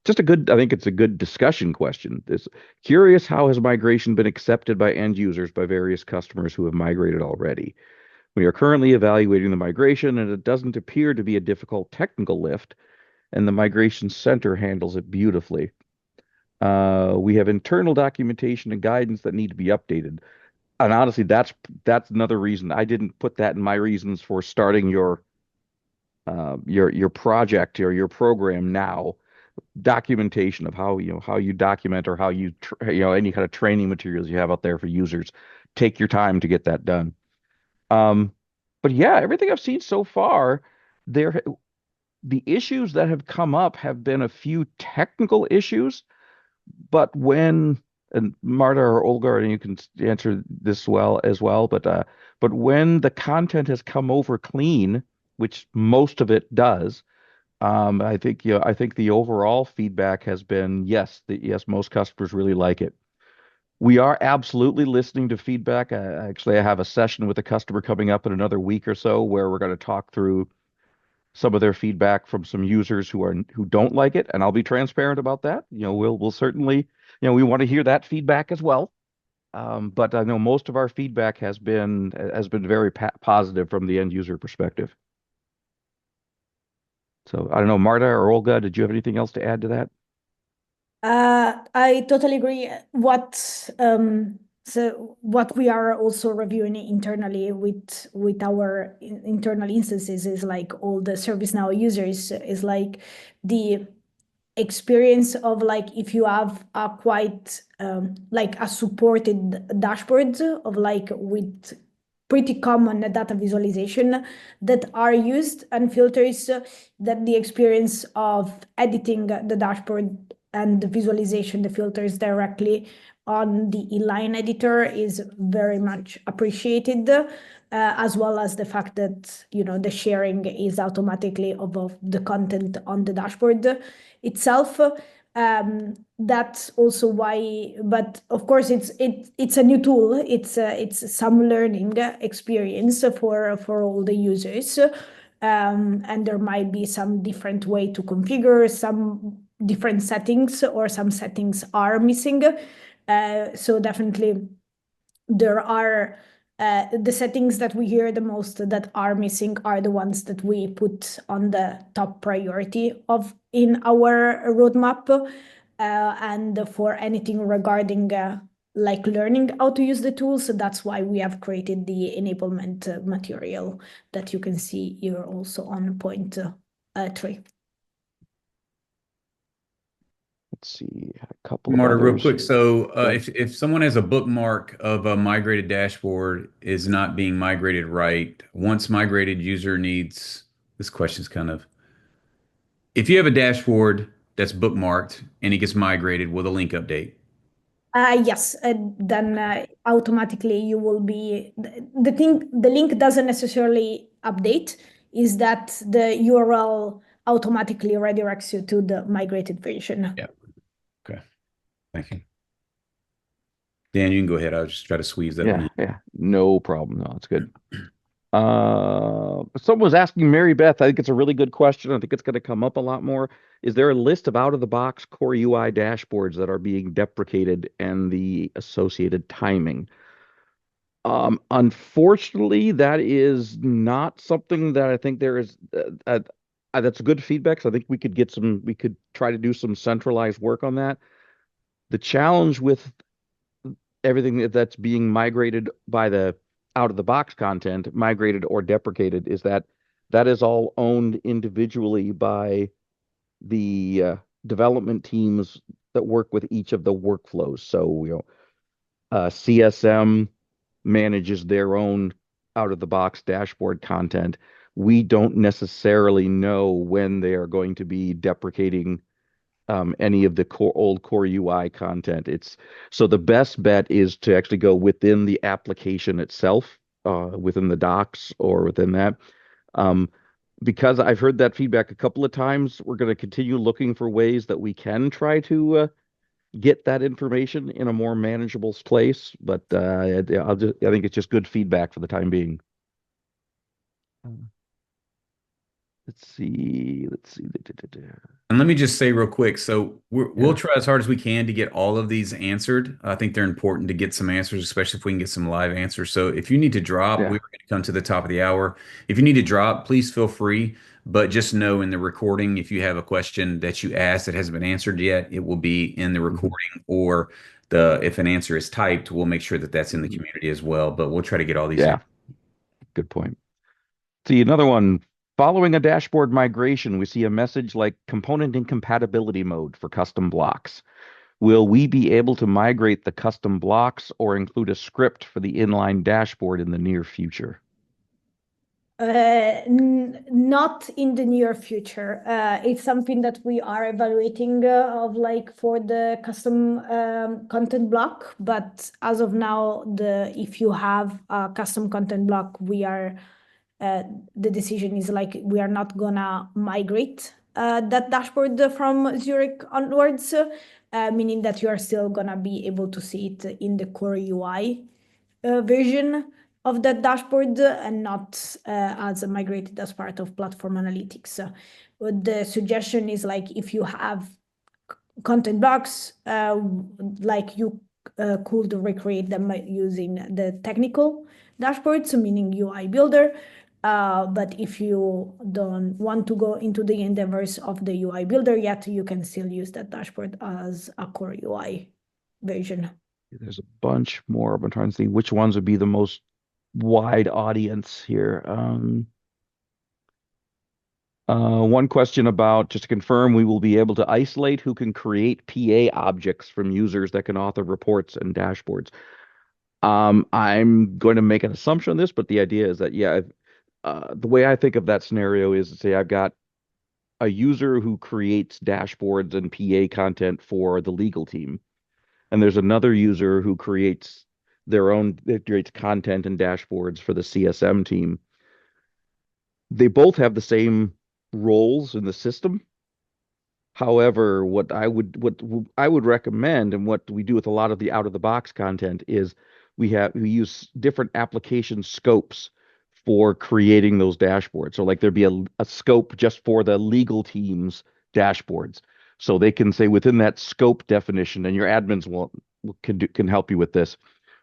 I think it's a good discussion question. This curious, how has migration been accepted by end users by various customers who have migrated already? We are currently evaluating the migration, and it doesn't appear to be a difficult technical lift, and the migration center handles it beautifully. We have internal documentation and guidance that need to be updated. And honestly, that's another reason I didn't put that in my reasons for starting your project or your program now. Documentation of how you document, or how any kind of training materials you have out there for users. Take your time to get that done. but yeah, everything I've seen so far, there the issues that have come up have been a few technical issues, but when and Marta or Olga, and you can answer this well as well, but when the content has come over clean, which most of it does, I think the overall feedback has been yes, yes, most customers really like it. We are absolutely listening to feedback. I have a session with a customer coming up in another week or so where we're going to talk through some of their feedback from some users who don't like it, and I'll be transparent about that. We'll certainly, we want to hear that feedback as well. But I know most of our feedback has been very positive from the end user perspective. So I don't know, Marta or Olga, did you have anything else to add to that? I totally agree. What we are also reviewing internally with our internal instances is like all the ServiceNow users is like the experience of like if you have a quite like a supported dashboard of like with pretty common data visualization that are used and filters that the experience of editing the dashboard and the visualization, the filters directly on the inline editor is very much appreciated, as well as the fact that the sharing is automatically of the content on the dashboard itself. That's also why, but of course, it's a new tool. It's some learning experience for all the users, and there might be some different way to configure some different settings, or some settings are missing. So definitely there are the settings that we hear the most that are missing are the ones that we put on the top priority of in our roadmap. And for anything regarding like learning how to use the tools, so that's why we have created the enablement material that you can see here also on point 3. Let's see, a couple of Marta, real others. quick. So, Yeah. if someone has a bookmark of a migrated dashboard is not being migrated right, once migrated user needs, this question's kind of, if you have a dashboard that's bookmarked and it gets migrated, will the link update? Yes, then automatically you will be the thing. The link doesn't necessarily update. Is that the URL automatically redirects you to the migrated version? Yeah. Okay. Thank you. Dan, you can go ahead. I'll just try to squeeze that one Yeah, in. yeah, no problem. No, it's good. Someone was asking Mary Beth. I think it's a really good question. I think it's going to come up a lot more. Is there a list of out-of-the-box core UI dashboards that are being deprecated and the associated timing? Unfortunately, that is not something that I think there is. That's good feedback. So I think we could try to do some centralized work on that. The challenge with everything that's being migrated by the out of the box content, migrated or deprecated, is that that is all owned individually by the development teams that work with each of the workflows. So, CSM manages their own out of the box dashboard content. We don't necessarily know when they are going to be deprecating any of the old core UI content. So the best bet is to actually go within the application itself, within the docs or within that. Um, because I've heard that feedback a couple of times, we're going to continue looking for ways that we can try to get that information in a more manageable place. But I think it's just good feedback for the time being. Let's see. Let's see. And let me just say real quick, so we'll Yeah. try as hard as we can to get all of these answered. I think they're important to get some answers, especially if we can get some live answers. So if you need to drop, we Yeah. were going to come to the top of the hour. If you need to drop, please feel free. But just know in the recording, if you have a question that you asked that hasn't been answered yet, it will be in the Mhm. recording, or if an answer is typed, we'll make sure that that's in the Mhm. community as well. But we'll try to get all these Yeah. answers. Good point. See, another one. Following a dashboard migration, we see a message like component incompatibility mode for custom blocks. Will we be able to migrate the custom blocks or include a script for the inline dashboard in the near future? Not in the near future. It's something that we are evaluating of like for the custom content block. But as of now, if you have a custom content block, the decision is like we are not gonna migrate that dashboard from Zurich onwards, meaning that you are still gonna be able to see it in the core UI version of that dashboard and not as migrated as part of platform analytics. The suggestion is like if you have content blocks, like you could recreate them using the technical dashboards, meaning UI builder. But if you don't want to go into the endeavors of the UI builder yet, you can still use that dashboard as a core UI version. There's a bunch more. I'm trying to see which ones would be the most wide audience here. One question about, just to confirm, we will be able to isolate who can create PA objects from users that can author reports and dashboards. I'm going to make an assumption on this, but the idea is that, yeah, the way I think of that scenario is to say I've got a user who creates dashboards and PA content for the legal team, and there's another user who creates content and dashboards for the CSM team. They both have the same roles in the system. However, what I would recommend, and what we do with a lot of the out of the box content, is we use different application scopes for creating those dashboards. So like there'd be a scope just for the legal team's dashboards. So they can say within that scope definition, and your admins can help you with this.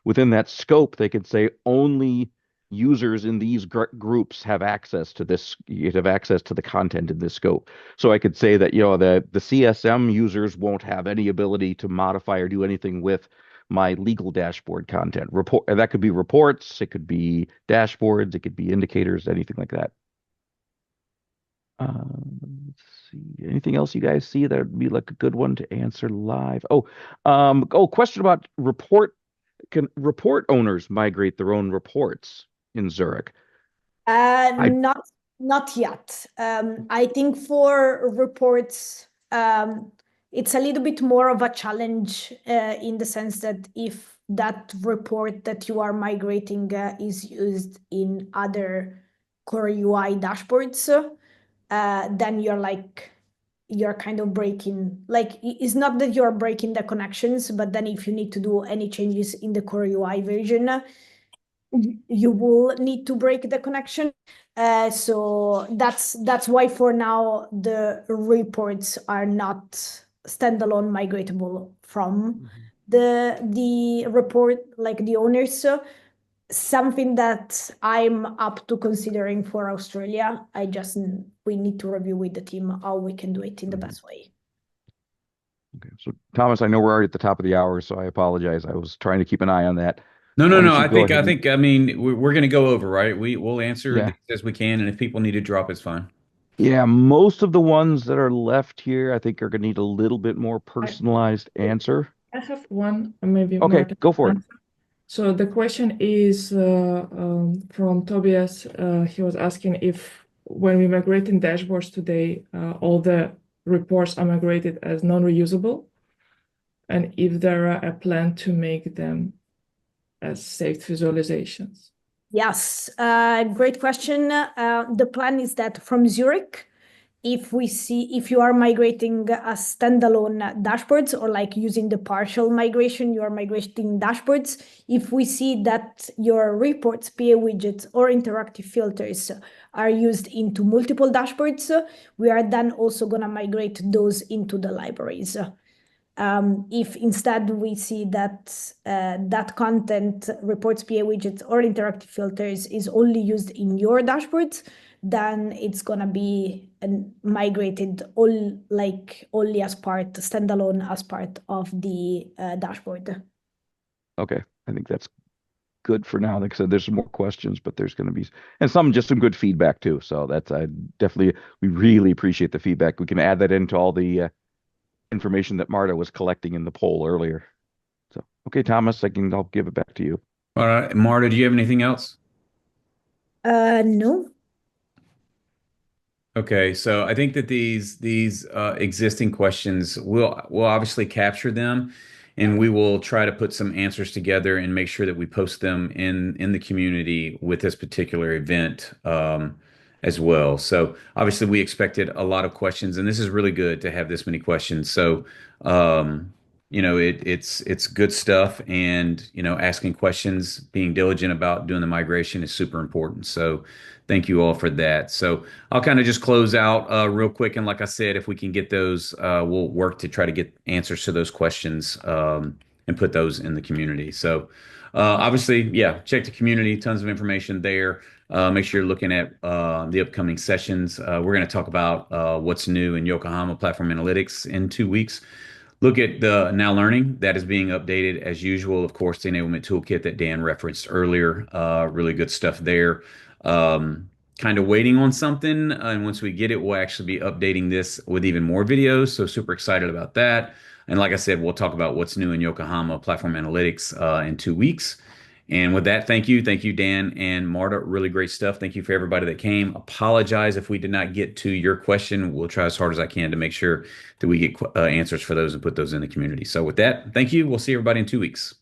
Within that scope, they can say only users in these groups have access to this. You have access to the content in this scope. So I could say that, you know, the CSM users won't have any ability to modify or do anything with my legal dashboard content. That could be reports, it could be dashboards, it could be indicators, anything like that. Let's see. Anything else you guys see that would be like a good one to answer live? Question about can report owners migrate their own reports in Zurich? Not yet. I think for reports, it's a little bit more of a challenge in the sense that if that report that you are migrating is used in other core UI dashboards, then you're kind of breaking, like it's not that you're breaking the connections, but then if you need to do any changes in the core UI version, you will need to break the connection. So that's why for now the reports are not standalone migratable from the report, like the owners. Something that I'm up to considering for Australia. We need to review with the team how we can do it in the best way. Okay, so Thomas, I know we're already at the top of the hour, so I apologize. I was trying to keep an eye on that. No. I I mean, we're going to go over, right? We'll answer Yeah. as we can, and if people need to drop, it's fine. Yeah, most of the ones that are left here, I think, are going to need a little bit more personalized answer. I have one, maybe Okay, Martin go for it. answer. So the question is from Tobias. He was asking if when we migrating dashboards today, all the reports are migrated as non-reusable, and if there are a plan to make them as saved visualizations. Yes, great question. The plan is that from Zurich, if you are migrating as standalone dashboards or like using the partial migration, you are migrating dashboards. If we see that your reports, PA widgets, or interactive filters are used into multiple dashboards, we are then also going to migrate those into the libraries. If instead we see that that content, reports, PA widgets, or interactive filters is only used in your dashboards, then it's gonna be migrated only as part, standalone as part of the dashboard. Okay, I think that's good for now. Like I said, there's some more questions, but there's going to be, and some good feedback too. So that's we really appreciate the feedback. We can add that into all the information that Marta was collecting in the poll earlier. So, okay, Thomas, I'll give it back to you. All right, Marta, do you have anything else? No. Okay, so I think that these existing questions we'll obviously capture them, and we will try to put some answers together and make sure that we post them in the community with this particular event as well. So obviously we expected a lot of questions, and this is really good to have this many questions. So it's good stuff, and asking questions, being diligent about doing the migration is super important. So thank you all for that. So I'll kind of just close out real quick. And like I said, if we can get those, we'll work to try to get answers to those questions and put those in the community. So obviously, yeah, check the community, tons of information there. Make sure you're looking at the upcoming sessions. We're going to talk about what's new in Yokohama Platform Analytics in 2 weeks. Look at the Now Learning that is being updated as usual. Of course, the enablement toolkit that Dan referenced earlier, really good stuff there. Kind of waiting on something, and once we get it, we'll actually be updating this with even more videos. So super excited about that. And like I said, we'll talk about what's new in Yokohama Platform Analytics in 2 weeks. And with that, thank you, Dan and Marta. Really great stuff. Thank you for everybody that came. Apologize if we did not get to your question. We'll try as hard as I can to make sure that we get answers for those and put those in the community. So with that, thank you. We'll see everybody in 2 weeks.